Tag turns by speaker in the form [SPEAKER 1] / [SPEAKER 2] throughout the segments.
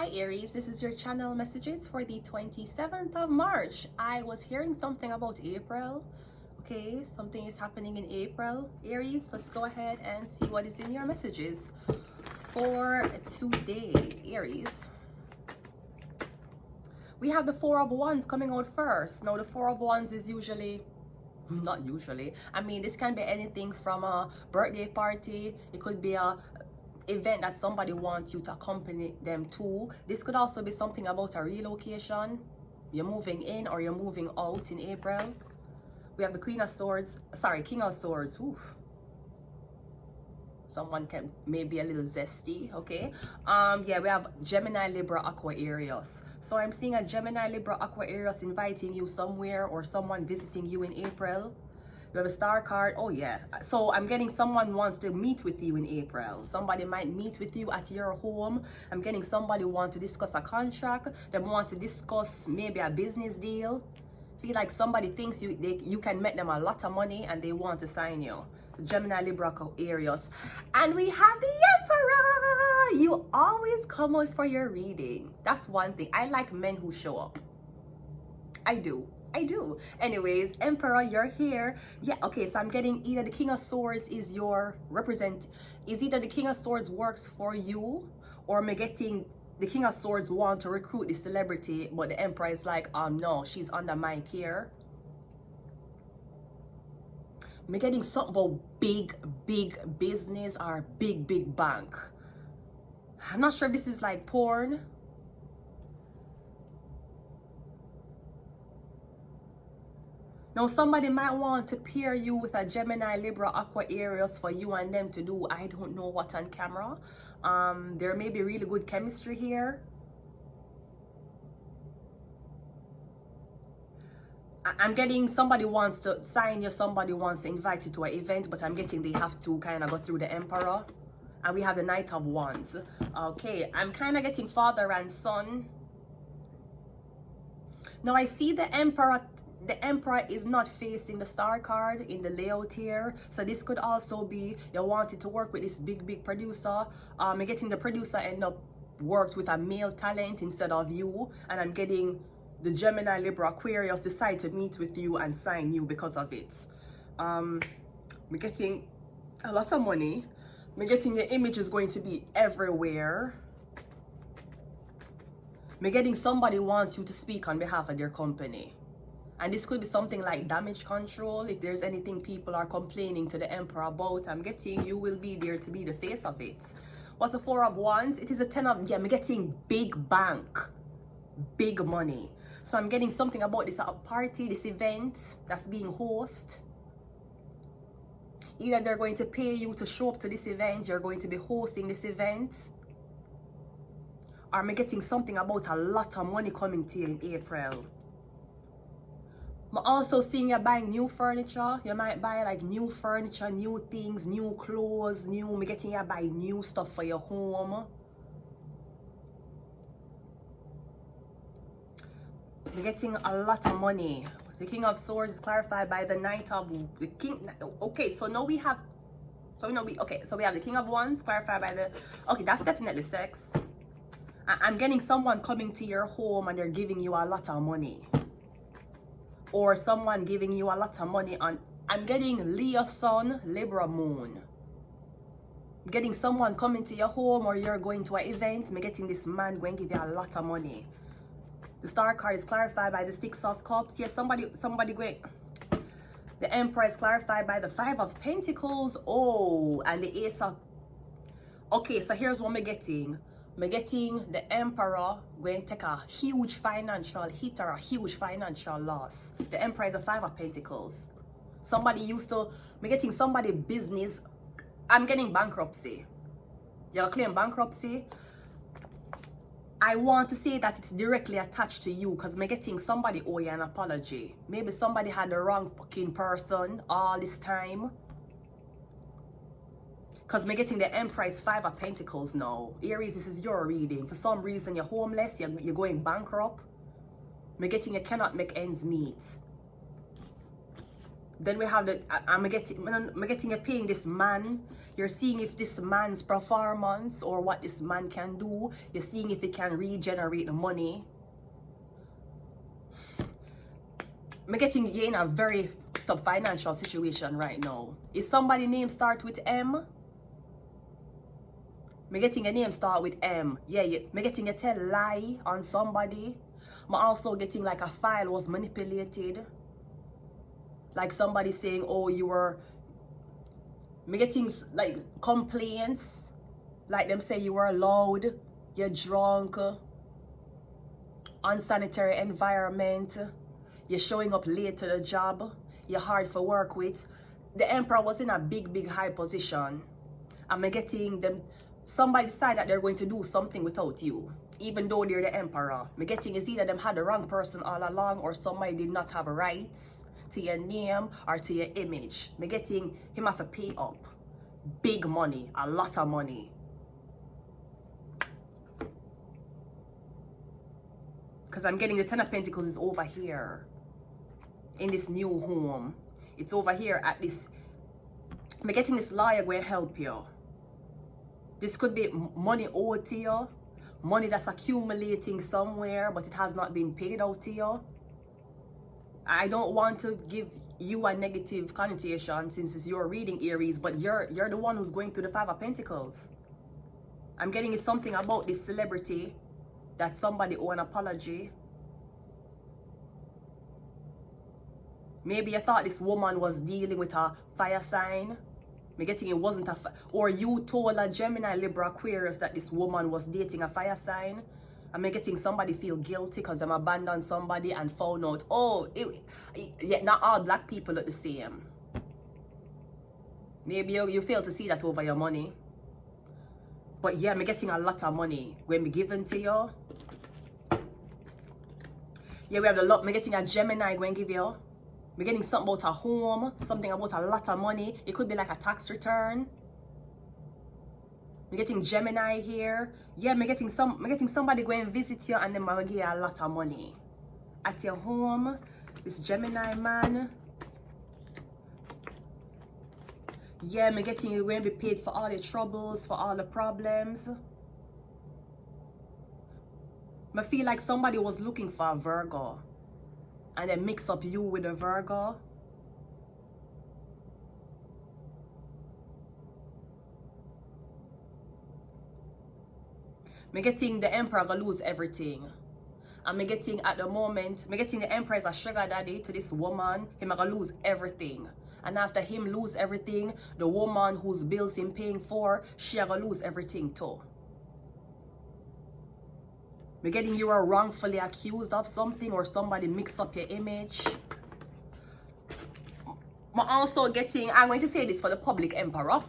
[SPEAKER 1] Hi Aries, this is your channel messages for the 27th of March. I was hearing something about April. Okay, something is happening in April. Aries, let's go ahead and see what is in your messages for today, Aries. We have the Four of Wands coming out first. Now the Four of Wands is not usually, I mean, this can be anything from a birthday party. It could be a event that somebody wants you to accompany them to. This could also be something about a relocation. You're moving in or you're moving out in April. We have the King of Swords. Oof. Someone can maybe a little zesty. Okay, yeah, we have Gemini, Libra, Aqua, Aries. So I'm seeing a Gemini, Libra, Aqua, Aries inviting you somewhere or someone visiting you in April. We have a star card. Oh yeah, so I'm getting someone wants to meet with you in April. Somebody might meet with you at your home. I'm getting somebody want to discuss a contract. They want to discuss maybe a business deal. Feel like somebody thinks you can make them a lot of money and they want to sign you. Gemini, Libra, Aries. And we have the Emperor. You always come out for your reading. That's one thing. I like men who show up. I do. Anyways, Emperor, you're here. Yeah, okay, so I'm getting either the King of Swords is either the King of Swords works for you, or I'm getting the King of Swords want to recruit the celebrity, but the Emperor is like, no, she's under my care. I'm getting something about big business or big bank. I'm not sure if this is like porn. Now somebody might want to pair you with a Gemini, Libra, Aqua, Aries for you and them to do I don't know what on camera. There may be really good chemistry here. I'm getting somebody wants to sign you, somebody wants to invite you to an event, but I'm getting they have to kind of go through the Emperor. And we have the Knight of Wands. Okay, I'm kind of getting father and son. Now I see the Emperor. The Emperor is not facing the star card in the layout here. So this could also be you wanted to work with this big producer. You're getting the producer end up worked with a male talent instead of you. And I'm getting the Gemini, Libra, Aquarius decide to meet with you and sign you because of it. We're getting a lot of money. We're getting the image is going to be everywhere. We're getting somebody wants you to speak on behalf of their company. And this could be something like damage control. If there's anything people are complaining to the Emperor about, I'm getting you will be there to be the face of it. What's the Four of Wands? It is a 10 of, yeah, I'm getting big bank, big money. So I'm getting something about this party, this event that's being hosted. Either they're going to pay you to show up to this event, you're going to be hosting this event. Or I'm getting something about a lot of money coming to you in April. I'm also seeing you buying new furniture. You might buy like new furniture, new things, new clothes, I'm getting you buy new stuff for your home. You're getting a lot of money. The King of Swords is clarified by the Knight of the King. Okay, so now we have, so we have the King of Wands clarified by the, okay, that's definitely sex. I'm getting someone coming to your home and they're giving you a lot of money. Or someone giving you a lot of money on, I'm getting Leo Sun, Libra Moon. I'm getting someone coming to your home or you're going to an event. I'm getting this man going to give you a lot of money. The star card is clarified by the Six of Cups. Yes, somebody going. The Emperor is clarified by the Five of Pentacles. Oh, and the Ace of. Okay, so here's what I'm getting. I'm getting the Emperor going to take a huge financial hit or a huge financial loss. The Emperor is a Five of Pentacles. Somebody used to, I'm getting somebody business. I'm getting bankruptcy. You'll claim bankruptcy. I want to say that it's directly attached to you because I'm getting somebody owe you an apology. Maybe somebody had the wrong fucking person all this time. Because I'm getting the Empress Five of Pentacles now. Aries, this is your reading. For some reason, you're homeless, you're going bankrupt. I'm getting you cannot make ends meet. Then we have the, I'm getting you paying this man. You're seeing if this man's performance or what this man can do. You're seeing if he can regenerate the money. I'm getting you in a very tough financial situation right now. Is somebody name start with M? I'm getting a name start with M. Yeah, I'm getting a tell lie on somebody. I'm also getting like a file was manipulated. Like somebody saying, oh, you were, me getting like complaints, like them say you were loud, you're drunk, unsanitary environment, you're showing up late to the job, you're hard for work with. The emperor was in a big high position, and me getting them, somebody decide that they're going to do something without you, even though they're the emperor. Me getting is either them had the wrong person all along, or somebody did not have rights to your name or to your image. Me getting him have to pay up big money, a lot of money. Because I'm getting the 10 of Pentacles is over here in this new home. It's over here at this. Me getting this lawyer going to help you. This could be money owed to you, money that's accumulating somewhere but it has not been paid out to you. I don't want to give you a negative connotation since it's your reading, Aries, but you're the one who's going through the 5 of Pentacles. I'm getting something about this celebrity that somebody owe an apology. Maybe you thought this woman was dealing with a fire sign. I'm getting it wasn't a or you told a Gemini, Libra, Aquarius that this woman was dating a fire sign. I'm getting somebody feel guilty because I'm abandoned somebody and found out, oh, yeah, not all black people look the same. Maybe you fail to see that over your money. But yeah, I'm getting a lot of money when be given to you. Yeah, we have the lot. I'm getting a Gemini going to give you. I'm getting something about a home, something about a lot of money. It could be like a tax return. I'm getting Gemini here. Yeah, I'm getting somebody going to visit you and then I'm give you a lot of money at your home. This Gemini man. Yeah, I'm getting you going to be paid for all the troubles, for all the problems. I feel like somebody was looking for a Virgo and then mix up you with a Virgo. I'm getting the Emperor gonna lose everything. And I'm getting at the moment, I'm getting the Emperor is a sugar daddy to this woman. Him gonna lose everything. And after him lose everything, the woman whose bills him paying for, she gonna lose everything too. I'm getting you are wrongfully accused of something or somebody mix up your image. I'm also getting, I'm going to say this for the public Emperor.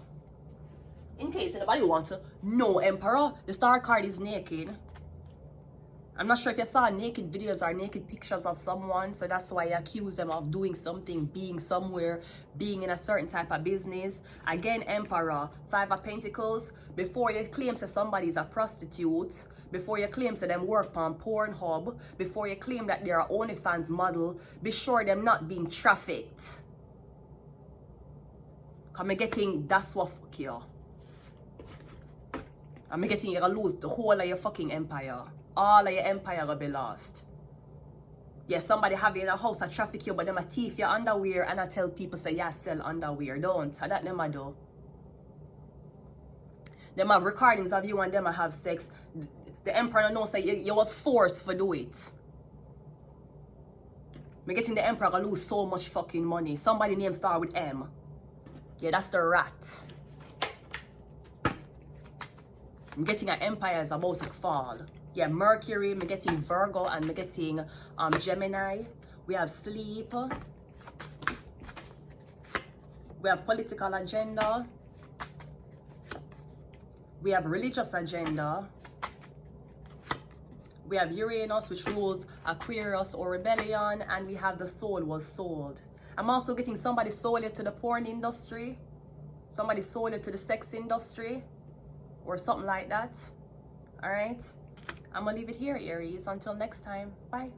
[SPEAKER 1] In case anybody wants to know Emperor, the star card is naked. I'm not sure if you saw naked videos or naked pictures of someone, so that's why you accuse them of doing something, being somewhere, being in a certain type of business. Again, Emperor, 5 of Pentacles. Before you claim that somebody is a prostitute, before you claim that them work on Pornhub, before you claim that they're an OnlyFans model, be sure them not being trafficked. Because I'm getting that's what fuck you. I'm getting you gonna lose the whole of your fucking empire. All of your empire will be lost. Yeah, somebody have you in a house a traffic you, but them a thief your underwear and I tell people say yeah, sell underwear. Don't. So that them a do. Them have recordings of you and them a have sex. The emperor knows say you was forced to do it. Me getting the emperor gonna lose so much fucking money. Somebody name start with M. Yeah, that's the rat. I'm getting an empire is about to fall. Yeah, Mercury, I'm getting Virgo, and I'm getting Gemini. We have sleep. We have political agenda. We have religious agenda. We have Uranus, which rules Aquarius or rebellion, and we have the soul was sold. I'm also getting somebody sold it to the porn industry. Somebody sold it to the sex industry or something like that. All right. I'm gonna leave it here, Aries. Until next time. Bye.